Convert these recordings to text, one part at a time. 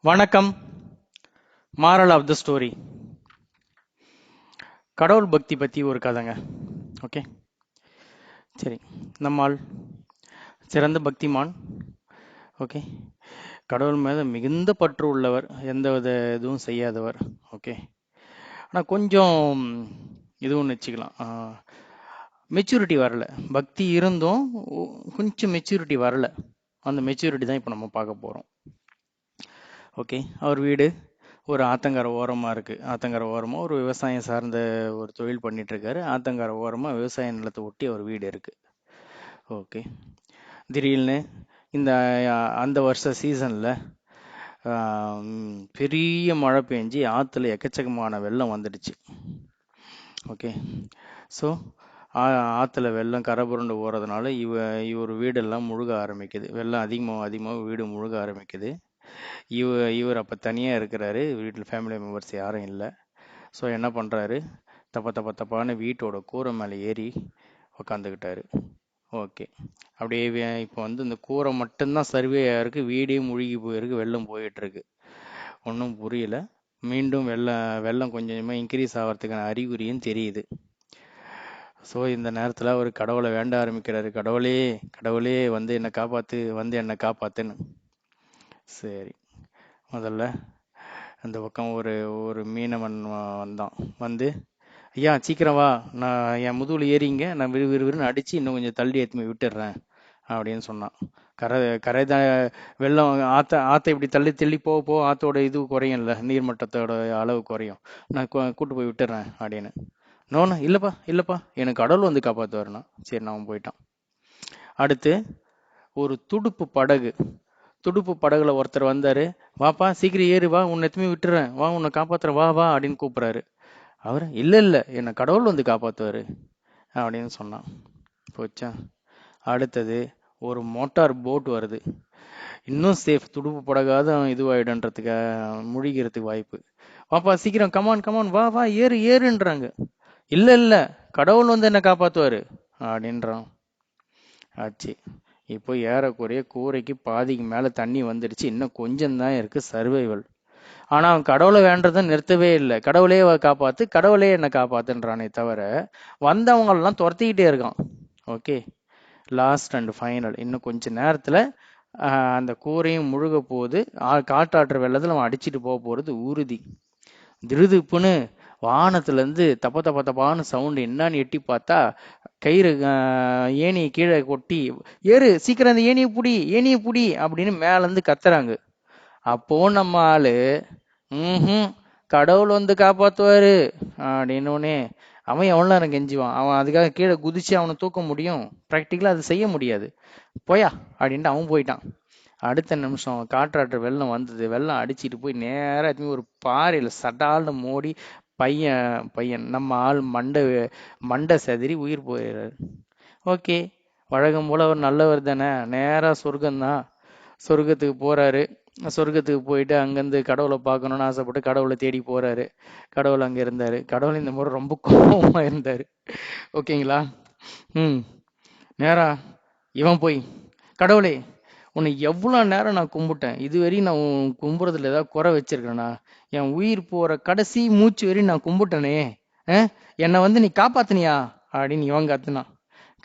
வணக்கம். Moral of the story, கடவுள் பக்தி பற்றி ஒரு கதைங்க. ஓகே, சரி. நம்மால் சிறந்த பக்திமான். ஓகே, கடவுள் மேலே மிகுந்த பற்று உள்ளவர், எந்த வித இதுவும் செய்யாதவர். ஓகே, ஆனால் கொஞ்சம் இதுவும் வச்சுக்கலாம், மெச்சூரிட்டி வரல. பக்தி இருந்தும் கொஞ்சம் மெச்சூரிட்டி வரல. அந்த மெச்சூரிட்டி தான் இப்போ நம்ம பார்க்க போகிறோம். ஓகே, அவர் வீடு ஒரு ஆத்தங்கரை ஓரமாக இருக்குது. ஆத்தங்கரை ஓரமாக ஒரு விவசாயம் சார்ந்த ஒரு தொழில் பண்ணிகிட்ருக்காரு. ஆத்தங்கரை ஓரமாக விவசாய நிலத்தை ஒட்டி அவர் வீடு இருக்குது. ஓகே, திடீர்னு இந்த அந்த வருஷ சீசனில் பெரிய மழை பெஞ்சு ஆற்றுல எக்கச்சக்கமான வெள்ளம் வந்துடுச்சு. ஓகே, ஸோ ஆற்றுல வெள்ளம் கரை புரண்டு ஓடுறதுனால இவர் வீடெல்லாம் முழுக ஆரம்பிக்குது. வெள்ளம் அதிகமாக வீடு முழுக ஆரம்பிக்குது. இவர் அப்போ தனியாக இருக்கிறாரு. வீட்டில் ஃபேமிலி மெம்பர்ஸ் யாரும் இல்லை. ஸோ என்ன பண்ணுறாரு, தப்பான வீட்டோட கூரை மேலே ஏறி உக்காந்துக்கிட்டாரு. ஓகே, அப்படியே இப்போ வந்து இந்த கூரை மட்டும்தான் சர்வேயாக இருக்குது. வீடே முழுகி போயிருக்கு, வெள்ளம் போயிட்டுருக்கு. ஒன்றும் புரியல. மீண்டும் வெள்ளம் கொஞ்சமாக இன்க்ரீஸ் ஆகிறதுக்கான அறிகுறியும் தெரியுது. ஸோ இந்த நேரத்தில் அவர் கடவுளை வேண்ட ஆரம்பிக்கிறாரு. கடவுளே வந்து என்னை காப்பாத்துன்னு. சரி, முதல்ல அந்த பக்கம் ஒரு மீனவன் வந்தான். வந்து, ஐயா சீக்கிரம் வா, நான் என் முதுகில் ஏறிங்க, நான் விறுவிறுன்னு அடித்து இன்னும் கொஞ்சம் தள்ளி எடுத்து விட்டுடுறேன் அப்படின்னு சொன்னான். கரை தான் வெள்ளம், ஆற்றை இப்படி தள்ளி போக ஆற்றோட இது குறையும்ல, நீர்மட்டத்தோட அளவு குறையும், நான் கூட்டு போய் விட்டுறேன் அப்படின்னு. நோண்ணா, இல்லைப்பா எனக்கு கடவுள் வந்து காப்பாற்றுவாருண்ணா. சரி, நான் போயிட்டான். அடுத்து ஒரு துடுப்பு படகுல ஒருத்தர் வந்தாரு. வாப்பா சீக்கிரம் ஏறு, வா உன்னை எத்துமே விட்டுறேன், வா உன்னை காப்பாத்துறேன், வா அப்படின்னு கூப்பிட்றாரு. அவர் இல்லை என்னை கடவுள் வந்து காப்பாற்றுவாரு அப்படின்னு சொன்னான். போச்சா. அடுத்தது ஒரு மோட்டார் போட் வருது. இன்னும் சேஃப், துடுப்பு படகாத இதுவாயிடுன்றதுக்கு, முழுகிறதுக்கு வாய்ப்பு. வாப்பா சீக்கிரம், கமான் வா ஏறுன்றாங்க. இல்லை கடவுள் வந்து என்ன காப்பாற்றுவாரு அப்படின்றான். ஆச்சு. இப்போ ஏறக்குறைய கூரைக்கு பாதிக்கு மேலே தண்ணி வந்துடுச்சு. இன்னும் கொஞ்சம் தான் இருக்குது சர்வைவல். ஆனால் அவன் கடவுளை வேண்டதை நிறுத்தவே இல்லை. கடவுளே காப்பாற்று, கடவுளே என்னை காப்பாற்றுன்றானே தவிர வந்தவங்களெல்லாம் துரத்திக்கிட்டே இருக்கான். ஓகே, லாஸ்ட் அண்ட் ஃபைனல் இன்னும் கொஞ்ச நேரத்தில் அந்த கூரையும் முழுக போகுது. காற்றாற்று வெள்ளத்தில் அவன் அடிச்சுட்டு போகிறது உறுதி. திருதுப்புன்னு வானத்துலேருந்து தப்பான்னு சவுண்டு. என்னன்னு எட்டி பார்த்தா கயிறு ஏணியை கீழே கொட்டி, ஏறு சீக்கிரம் அந்த ஏணியை புடி அப்படின்னு மேலேருந்து கத்துறாங்க. அப்போ நம்ம ஆளு கடவுள் வந்து காப்பாற்றுவாரு அப்படின்னோடனே அவன் எவ்வளோ நேரம் கெஞ்சுவான். அவன் அதுக்காக கீழே குதிச்சு அவனை தூக்க முடியும்? ப்ராக்டிக்கலாக அது செய்ய முடியாது. போயா அப்படின்ட்டு அவன் போயிட்டான். அடுத்த நிமிஷம் காற்றாற்று வெள்ளம் வந்தது. வெள்ளம் அடிச்சுட்டு போய் நேராக ஒரு பாறையில் சட்டால்னு மோடி பையன் நம்ம ஆள் மண்டை செதறி உயிர் போயிடுறாரு. ஓகே, வழக்கம் போல் அவர் நல்லவர் தானே, நேராக சொர்க்கம்தான். சொர்க்கத்துக்கு போகிறாரு. சொர்க்கத்துக்கு போயிட்டு அங்கேருந்து கடவுளை பார்க்கணுன்னு ஆசைப்பட்டு கடவுளை தேடி போகிறாரு. கடவுள் அங்கே இருந்தார். கடவுள் இந்த முறை ரொம்ப கோபமாக இருந்தார். ஓகேங்களா? நேரா இவன் போய், கடவுளே உன்னை எவ்வளோ நேரம் நான் கும்பிட்டேன், இதுவரையும் நான் கும்புறதுல ஏதாவது குறை வச்சிருக்கேனா? என் உயிர் போகிற கடைசி மூச்சு வரையும் நான் கும்பிட்டனே, என்னை வந்து நீ காப்பாத்தினியா அப்படின்னு இவன் கத்துனான்.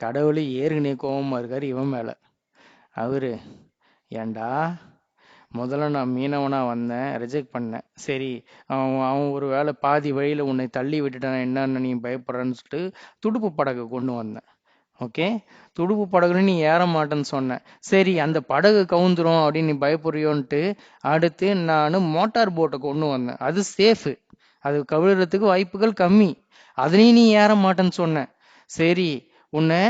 கடவுளே ஏற்கனவே கோபமாக இருக்காரு இவன் மேலே. அவரு, ஏண்டா முதல்ல நான் மீனவனாக வந்தேன், ரிஜெக்ட் பண்ணேன். சரி, அவன் ஒரு வேளை பாதி வழியில் உன்னை தள்ளி விட்டுட்டான், என்னன்னு நீ பயப்படுறன்னு சொல்லிட்டு துடுப்பு படகை கொண்டு வந்தேன். ஓகே, துடுப்பு படகுல நீ ஏற மாட்டேன்னு சொன்னேன். சரி, அந்த படகு கவுந்துரும் அப்படின்னு நீ பயப்படுறியோன்ட்டு அடுத்து நான் மோட்டார் போட்டை கொண்டு வந்தேன். அது சேஃபு, அது கவிழறதுக்கு வாய்ப்புகள் கம்மி. அதுலேயும் நீ ஏற மாட்டேன்னு சொன்னேன். சரி, உன்னை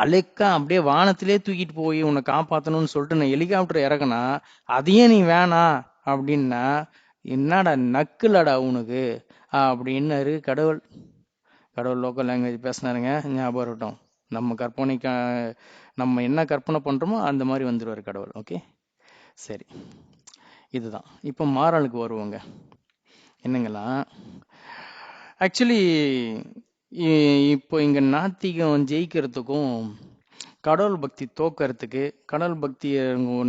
அலைக்கா அப்படியே வானத்திலே தூக்கிட்டு போய் உன்னை காப்பாற்றணும்னு சொல்லிட்டு நான் ஹெலிகாப்டர் இறக்குனா அதையும் நீ வேணாம் அப்படின்னா என்னடா நக்குலடா உனக்கு அப்படின்னாரு கடவுள். கடவுள் லோக்கல் லாங்குவேஜ் பேசினாருங்க, ஞாபகம் இருக்கட்டும். நம்ம என்ன கற்பனை பண்ணுறோமோ அந்த மாதிரி வந்துடுவார் கடவுள். ஓகே, சரி, இதுதான். இப்போ மாறலுக்கு வருவோங்க. என்னங்களா, ஆக்சுவலி இப்போ இங்கே நாத்திகம் ஜெயிக்கிறதுக்கும் கடவுள் பக்தி தோக்கறதுக்கு, கடவுள் பக்தி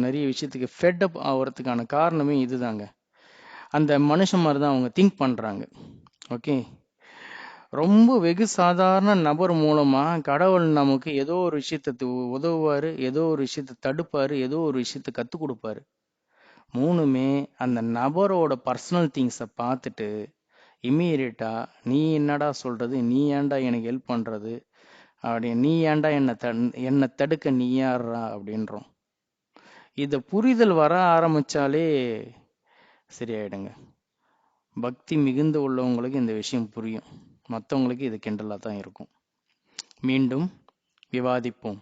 நிறைய விஷயத்துக்கு ஃபெட் அப் ஆகிறதுக்கான காரணமே இதுதாங்க. அந்த மனுஷன் மாதிரி தான் அவங்க திங்க் பண்ணுறாங்க. ஓகே, ரொம்ப வெகு சாதாரண நபர் மூலமா கடவுள் நமக்கு ஏதோ ஒரு விஷயத்த உதவுவாரு, ஏதோ ஒரு விஷயத்த தடுப்பாரு, ஏதோ ஒரு விஷயத்த கற்றுக் கொடுப்பாரு. மூணுமே அந்த நபரோட பர்சனல் திங்ஸை பார்த்துட்டு இம்மீடியட்டா நீ என்னடா சொல்றது, நீ ஏன்டா எனக்கு ஹெல்ப் பண்றது, அப்படி நீ ஏன்டா என்னை தடுக்க நீ யார்றா அப்படின்றோம். இத புரிதல் வர ஆரம்பிச்சாலே சரியாயிடுங்க. பக்தி மிகுந்த உள்ளவங்களுக்கு இந்த விஷயம் புரியும், மற்றவங்களுக்கு இது கிண்டலா தான் இருக்கும். மீண்டும் விவாதிப்போம்.